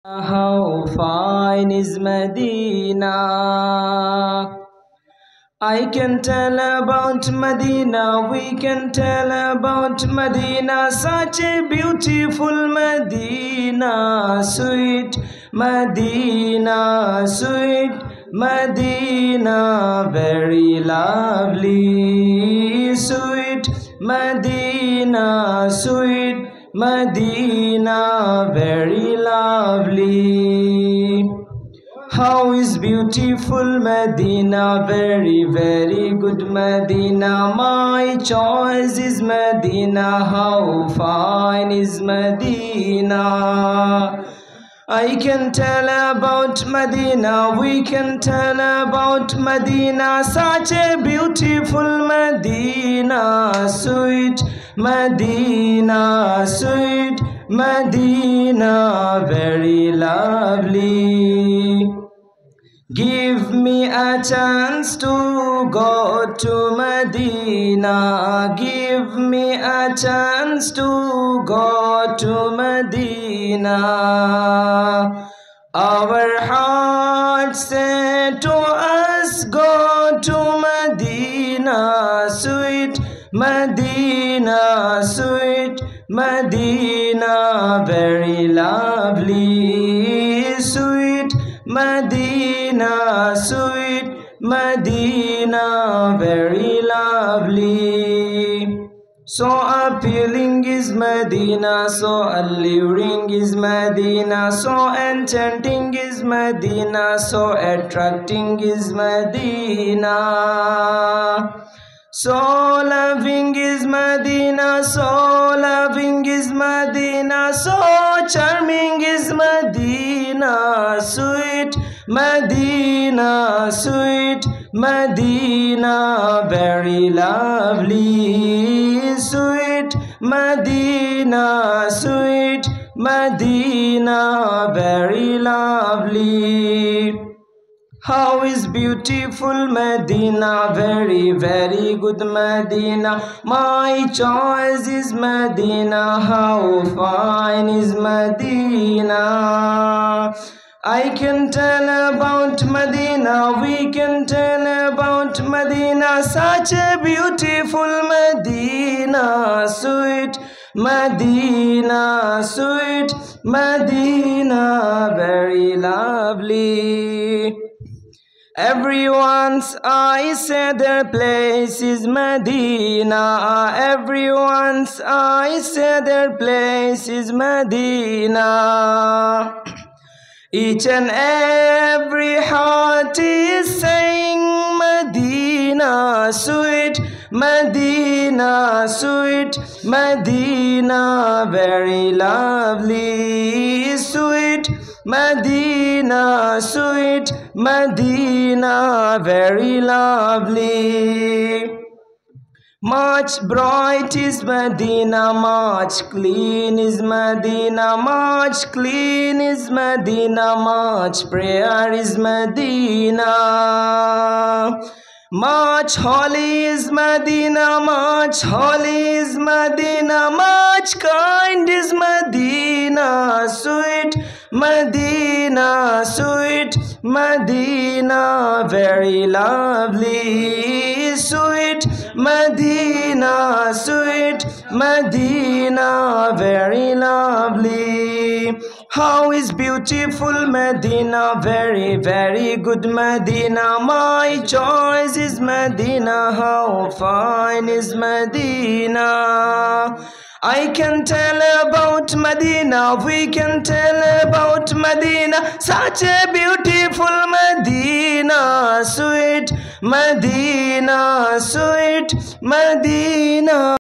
How fine is Medina? I can tell about Medina, we can tell about Medina, such a beautiful Medina, sweet Medina, sweet Medina, very lovely, sweet Medina, sweet Medina, very lovely. How is beautiful Medina, very, very good Medina. My choice is Medina, how fine is Medina. I can tell about Medina, we can tell about Medina, such a beautiful Medina, sweet Medina, sweet Medina, very lovely. Give me a chance to go to Medina. Give me a chance to go to Medina. Our hearts say to us, go to Medina, sweet Medina, sweet Medina, very lovely, sweet Medina, sweet Medina, very lovely. So appealing is Medina, so alluring is Medina, so enchanting is Medina, so attracting is Medina. So loving is Medina, so loving is Medina, so charming is Medina, sweet Medina, sweet Medina, very lovely, sweet Medina, sweet Medina, very lovely. How is beautiful Medina, very, very good Medina. My choice is Medina, how fine is Medina. I can tell about Medina, we can tell about Medina, such a beautiful Medina, sweet Medina, sweet Medina, very lovely. Everyone's eyes say their place is Medina. Everyone's eyes say their place is Medina. Each and every heart is saying Medina, sweet Medina, sweet Medina, very lovely, sweet Medina, sweet Medina, very lovely. Much bright is Medina, much clean is Medina, much clean is Medina, much prayer is Medina. Much holy is Medina, much holy is Medina, much kind is Medina, sweet Medina, sweet Medina, very lovely, sweet Medina, sweet Medina, very lovely. How is beautiful Medina, very, very good Medina. My choice is Medina, how fine is Medina. I can tell about Medina, we can tell about Medina, such a beautiful Medina, sweet Medina, sweet Medina.